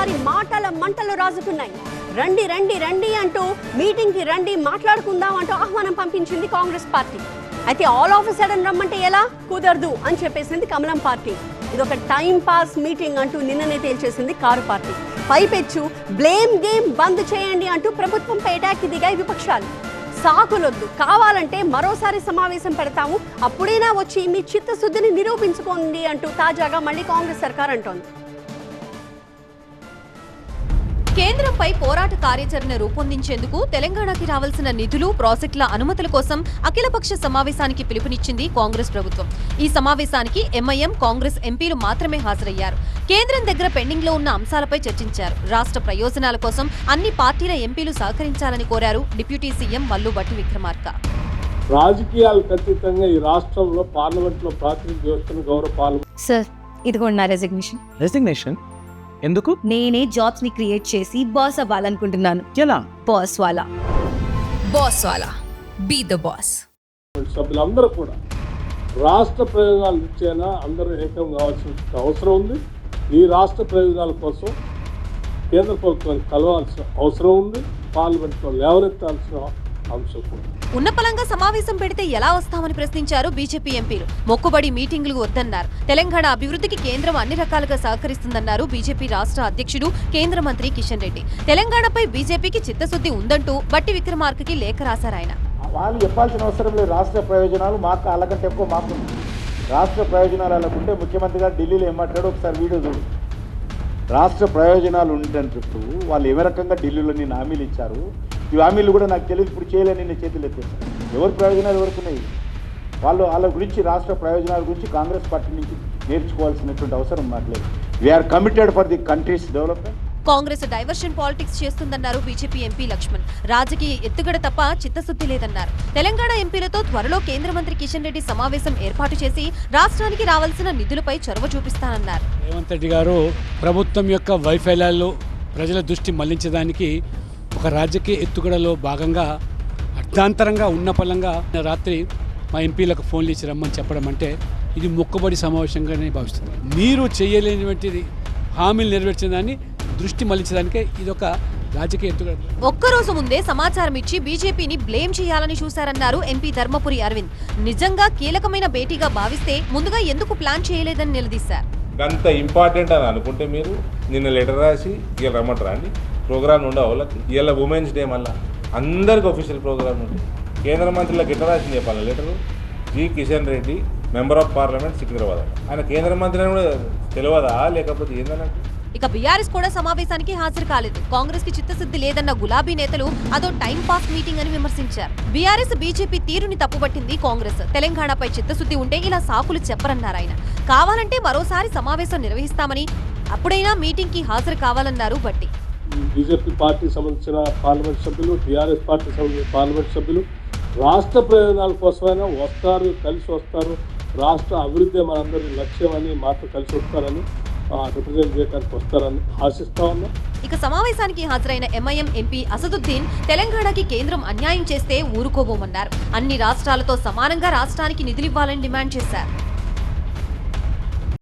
ఒక్కసారి మాటల మంటలు రాజుకున్నాయి. రండి రండి రండి అంటూ మీటింగ్కి రండి మాట్లాడుకుందాం అంటూ ఆహ్వానం పంపించింది కాంగ్రెస్ పార్టీ. అయితే ఆల్ ఆఫ్ సడన్ రమ్మంటే ఎలా కుదరదు అని చెప్పేసింది కమలం పార్టీ. ఇదొక టైం పాస్ మీటింగ్ అంటూ నిన్ననే తేల్చేసింది కారు పార్టీ. పైపెచ్చు బ్లేమ్ గేమ్ బంద్ చేయండి అంటూ ప్రభుత్వంపై అటాక్కి దిగాయి విపక్షాలు. సాకులొద్దు, కావాలంటే మరోసారి సమావేశం పెడతాము, అప్పుడైనా వచ్చి మీ చిత్తశుద్ధిని నిరూపించుకోండి అంటూ తాజాగా మళ్ళీ కాంగ్రెస్ సర్కార్ అంటోంది. కేంద్రంపై పోరాట కార్యాచరణ రూపొందించేందుకు తెలంగాణకి రావాల్సిన నిధులు, ప్రాజెక్టుల అనుమతుల కోసం అఖిలపక్ష సమావేశానికి పిలుపునిచ్చింది కాంగ్రెస్ ప్రభుత్వం. ఈ సమావేశానికి ఎంఐఎం, కాంగ్రెస్ ఎంపీలు మాత్రమే హాజరయ్యారు. కేంద్రం దగ్గర పెండింగ్ లో ఉన్న అంశాలపై చర్చించారు. రాష్ట్ర ప్రయోజనాల కోసం అన్ని పార్టీల ఎంపీలు సహకరించాలని కోరారు డిప్యూటీ సీఎం మల్లు భట్టి విక్రమార్క. రాజకీయాలకు అతీతంగా ఈ రాష్ట్రంలో పార్లమెంట్ లో ప్రాతినిధ్యం చేస్తున్న గౌరవ పార్లమెంట్. సార్, ఇదిగోండి నా రెసిగ్నేషన్. ఎందుకు? నేనే జాబ్స్ ని క్రియేట్ చేసి బాస్ అవ్వాలనుకుంటున్నాను. ఎలా? బాస్ వాలా బీ ద బాస్. సభ్యులందరూ కూడా రాష్ట్ర ప్రయోజనాల దృష్ట్యా అందరూ ఏకం కావాల్సిన అవసరం ఉంది. ఈ రాష్ట్ర ప్రయోజనాల కోసం కేంద్ర ప్రభుత్వాన్ని కలవాల్సిన అవసరం ఉంది. పార్లమెంట్లో లేవనెత్తాల్సిన అంశం కూడా. ఉన్నపలంగా సమావేశం పెడితే ఎలా వస్తామని ప్రశ్నించారు బీజేపీ ఎంపీలు. మొక్కుబడి మీటింగులు వద్దన్నారు. తెలంగాణ అభివృద్ధికి కేంద్రం అన్ని రకాలుగా సహకరిస్తుందన్నారు బీజేపీ రాష్ట్ర అధ్యక్షుడు కేంద్ర మంత్రి కిషన్ రెడ్డి. తెలంగాణపై బీజేపీకి చిత్తశుద్ధి ఉందంటూ భట్టి విక్రమార్కకి లేఖ రాశారాయన. వాళ్ళు చెప్పాల్సిన అవసరం లేదు. రాష్ట్ర ప్రయోజనాలు మాకు అలాగంటే ఎక్కువ మాకు రాష్ట్ర ప్రయోజనాలు అలాగుంటే ముఖ్యమంత్రి గారు ఢిల్లీలో ఏమంటాడో ఒకసారి వీడియో చూడు. రాష్ట్ర ప్రయోజనాలు ఉండేటప్పుడు వాళ్ళు ఏ రకంగా ఢిల్లీలో నేను హామీలు ఇచ్చారు. ఈ హామీలు కూడా నాకు తెలియదు, ఇప్పుడు చేయలేని నేను చేతులు ఎత్తేస్తాను. ఎవరి ప్రయోజనాలు ఎవరుకున్నాయి? వాళ్ళ గురించి, రాష్ట్ర ప్రయోజనాల గురించి కాంగ్రెస్ పార్టీ నుంచి నేర్చుకోవాల్సినటువంటి అవసరం మాట్లేదు. We are committed for the countries development. Congress diversion politics చేస్తుందన్నారు BJP MP Laxman. రాజకీయ ఎత్తుగడ తప్ప చిత్తశుద్ధి లేదన్నారు. తెలంగాణ ఎంపీలతో త్వరలో కేంద్ర మంత్రి కిషన్ రెడ్డి సమావేశం ఏర్పాటు చేసి రాష్ట్రానికి రావాల్సిన నిధులపై చొరవ చూపిస్తానన్నారు. రేవంత్ రెడ్డి గారు ప్రభుత్వం యొక్క వైఫల్యాలు ప్రజల దృష్టి మళ్లించడానికి ఒక రాజకీయ ఎత్తుగడలో భాగంగా అర్థాంతరంగా ఉన్న పలంగా రాత్రి మా ఎంపీలకు ఫోన్లు ఇచ్చి రమ్మని చెప్పడం అంటే ఇది మొక్కుబడి సమావేశంగానే భావిస్తుంది. మీరు చేయలేనివంటిది హామీలు నెరవేర్చేదాన్ని దృష్టి మళ్లించడానికే ఇదొక రాజకీయ ఎత్తుగడ. ఒక్కరోజు ముందే సమాచారం ఇచ్చి బీజేపీని బ్లేమ్ చేయాలని చూశారన్నారు ఎంపీ ధర్మపురి అరవింద్. నిజంగా కీలకమైన భేటీగా భావిస్తే ముందుగా ఎందుకు ప్లాన్ చేయలేదని నిలదీశారు. అంత ఇంపార్టెంట్ అని అనుకుంటే మీరు నిన్న లెటర్ రాసి ఇవాళ రమ్మంటారా అండి? ప్రోగ్రామ్ ఉండే వాళ్ళకి ఇవాళ ఉమెన్స్ డే, మళ్ళీ అందరికి అఫీషియల్ ప్రోగ్రామ్ ఉంది. కేంద్ర మంత్రులకు ఎట్లా రాసింది చెప్పాలి letter? G Kishan Reddy, member of parliament, Secunderabad. ఆయన కేంద్ర మంత్రి అని కూడా తెలియదా లేకపోతే ఏందన్నట్టు? ఇక బీఆర్ఎస్ కూడా సమావేశానికి హాజరు కాలేదు. కాంగ్రెస్ కి చిత్తశుద్ధి లేదన్న గులాబీ నేతలు అదో టైం పాస్ మీటింగ్ అని విమర్శించారు. బీఆర్ఎస్ బీజేపీ తీరుని తప్పుపట్టింది కాంగ్రెస్. తెలంగాణపై చిత్తశుద్ధి ఉంటే ఇలా సాకులు చెప్పరన్నారు ఆయన. కావాలంటే మరోసారి సమావేశం నిర్వహిస్తామని, అప్పుడైనా మీటింగ్ కి హాజరు కావాలన్నారు భట్టి. బీజేపీ పార్టీ సంబంధించిన పార్లమెంట్ సభ్యులు, టీఆర్ఎస్ పార్టీ సంబంధించిన పార్లమెంట్ సభ్యులు రాష్ట్ర ప్రయోజనాల కోసమైనా వస్తారు, కలిసి వస్తారు. రాష్ట్ర అభివృద్ధి మనందరి లక్ష్యం అని, మాతో కలిసి వస్తారని, రిప్రజెంట్ చేయడానికి వస్తారని ఆశిస్తా ఉన్నాం. ఇక సమావేశానికి హాజరైన ఎంఐఎం ఎంపీ అసదుద్దీన్ తెలంగాణకి కేంద్రం అన్యాయం చేస్తే ఊరుకోబోమన్నారు. అన్ని రాష్ట్రాలతో సమానంగా రాష్ట్రానికి నిధులివ్వాలని డిమాండ్ చేశారు.